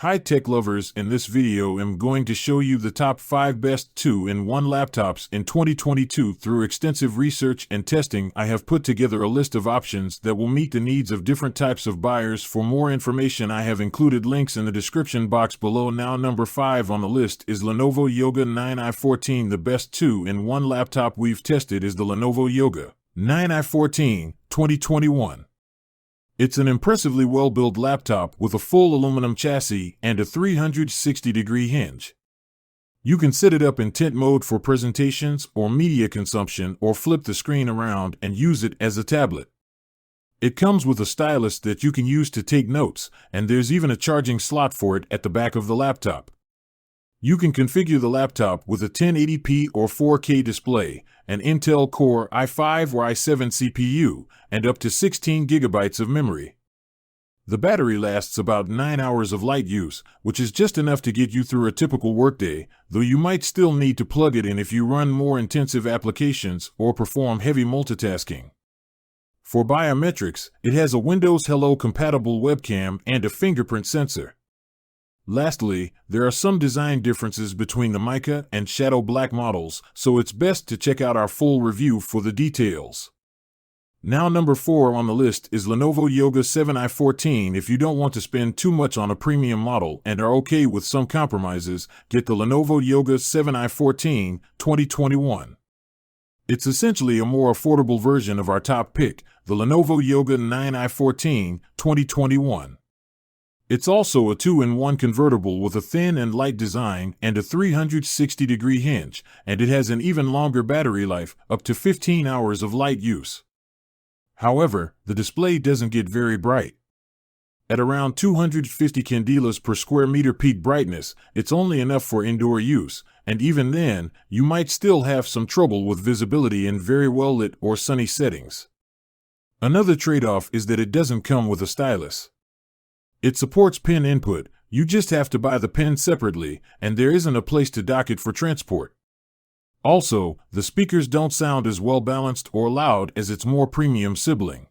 Hi tech lovers, in this video I'm going to show you the top 5 best 2-in-1 laptops in 2022. Through extensive research and testing, I have put together a list of options that will meet the needs of different types of buyers. For more information, I have included links in the description box below. Now, number 5 on the list is Lenovo Yoga 9i14. The best 2-in-1 laptop we've tested is the Lenovo Yoga 9i14 2021. It's an impressively well-built laptop with a full aluminum chassis and a 360-degree hinge. You can set it up in tent mode for presentations or media consumption, or flip the screen around and use it as a tablet. It comes with a stylus that you can use to take notes, and there's even a charging slot for it at the back of the laptop. You can configure the laptop with a 1080p or 4K display, an Intel Core i5 or i7 CPU, and up to 16 gigabytes of memory. The battery lasts about 9 hours of light use, which is just enough to get you through a typical workday, though you might still need to plug it in if you run more intensive applications or perform heavy multitasking. For biometrics, it has a Windows Hello compatible webcam and a fingerprint sensor. Lastly, there are some design differences between the mica and shadow black models, so it's best to check out our full review for the details. Now, number 4 on the list is Lenovo Yoga 7i14. If you don't want to spend too much on a premium model and are okay with some compromises, get the Lenovo Yoga 7i14 2021. It's essentially a more affordable version of our top pick, the Lenovo Yoga 9i14 2021. It's also a 2-in-1 convertible with a thin and light design and a 360-degree hinge, and it has an even longer battery life, up to 15 hours of light use. However, the display doesn't get very bright. At around 250 candelas per square meter peak brightness, it's only enough for indoor use, and even then, you might still have some trouble with visibility in very well-lit or sunny settings. Another trade-off is that it doesn't come with a stylus. It supports pen input, you just have to buy the pen separately, and there isn't a place to dock it for transport. Also, the speakers don't sound as well balanced or loud as its more premium sibling.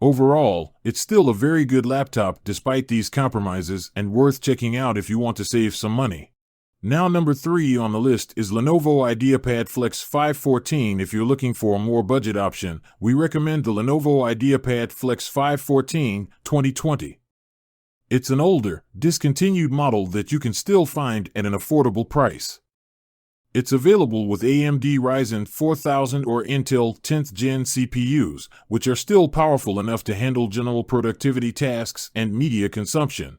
Overall, it's still a very good laptop despite these compromises, and worth checking out if you want to save some money. Now, number 3 on the list is Lenovo Ideapad Flex 514. If you're looking for a more budget option, we recommend the Lenovo Ideapad Flex 514 2020. It's an older, discontinued model that you can still find at an affordable price. It's available with AMD Ryzen 4000 or Intel 10th Gen CPUs, which are still powerful enough to handle general productivity tasks and media consumption.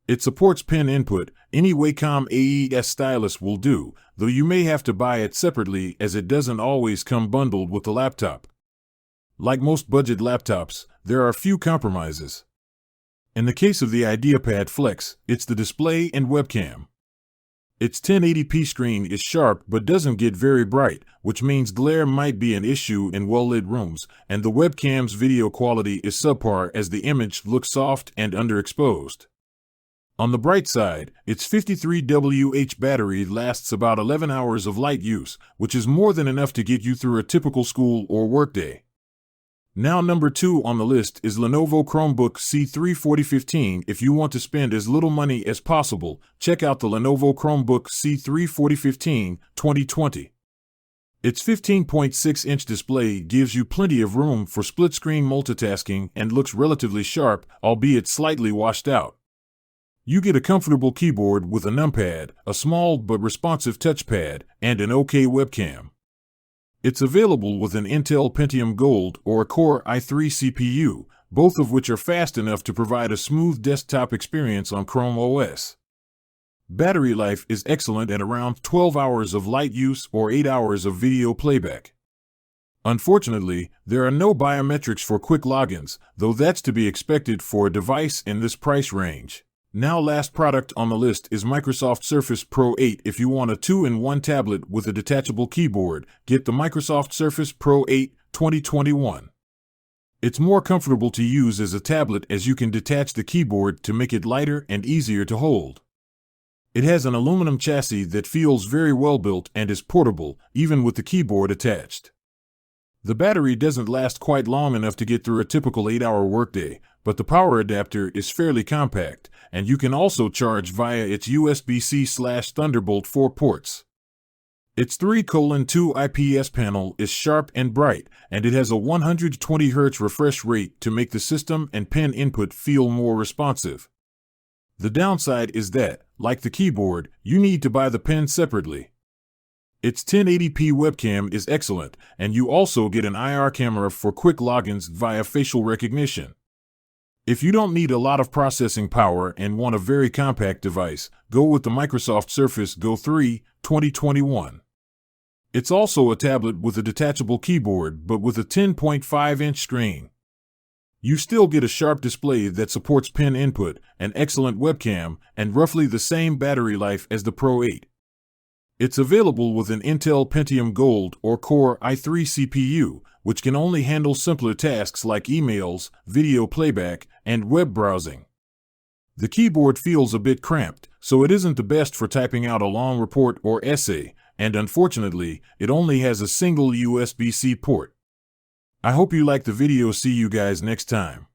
It supports pen input. Any Wacom AES stylus will do, though you may have to buy it separately as it doesn't always come bundled with the laptop. Like most budget laptops, there are a few compromises. In the case of the Ideapad Flex, it's the display and webcam. Its 1080p screen is sharp but doesn't get very bright, which means glare might be an issue in well-lit rooms, and the webcam's video quality is subpar as the image looks soft and underexposed. On the bright side, its 53Wh battery lasts about 11 hours of light use, which is more than enough to get you through a typical school or workday. Now, number 2 on the list is Lenovo Chromebook C3 4015. If you want to spend as little money as possible, check out the Lenovo Chromebook C3 4015 2020. Its 15.6-inch display gives you plenty of room for split-screen multitasking and looks relatively sharp, albeit slightly washed out. You get a comfortable keyboard with a numpad, a small but responsive touchpad, and an OK webcam. It's available with an Intel Pentium Gold or a Core i3 CPU, both of which are fast enough to provide a smooth desktop experience on Chrome OS. Battery life is excellent at around 12 hours of light use or 8 hours of video playback. Unfortunately, there are no biometrics for quick logins, though that's to be expected for a device in this price range. Now, last product on the list is Microsoft Surface Pro 8. If you want a 2-in-1 tablet with a detachable keyboard, get the Microsoft Surface Pro 8 2021. It's more comfortable to use as a tablet as you can detach the keyboard to make it lighter and easier to hold. It has an aluminum chassis that feels very well built and is portable, even with the keyboard attached. The battery doesn't last quite long enough to get through a typical 8-hour workday, but the power adapter is fairly compact, and you can also charge via its USB-C/Thunderbolt 4 ports. Its 3:2 IPS panel is sharp and bright, and it has a 120 Hz refresh rate to make the system and pen input feel more responsive. The downside is that, like the keyboard, you need to buy the pen separately. Its 1080p webcam is excellent, and you also get an IR camera for quick logins via facial recognition. If you don't need a lot of processing power and want a very compact device, go with the Microsoft Surface Go 3 2021. It's also a tablet with a detachable keyboard but with a 10.5-inch screen. You still get a sharp display that supports pen input, an excellent webcam, and roughly the same battery life as the Pro 8. It's available with an Intel Pentium Gold or Core i3 CPU, which can only handle simpler tasks like emails, video playback, and web browsing. The keyboard feels a bit cramped, so it isn't the best for typing out a long report or essay, and unfortunately, it only has a single USB-C port. I hope you liked the video. See you guys next time.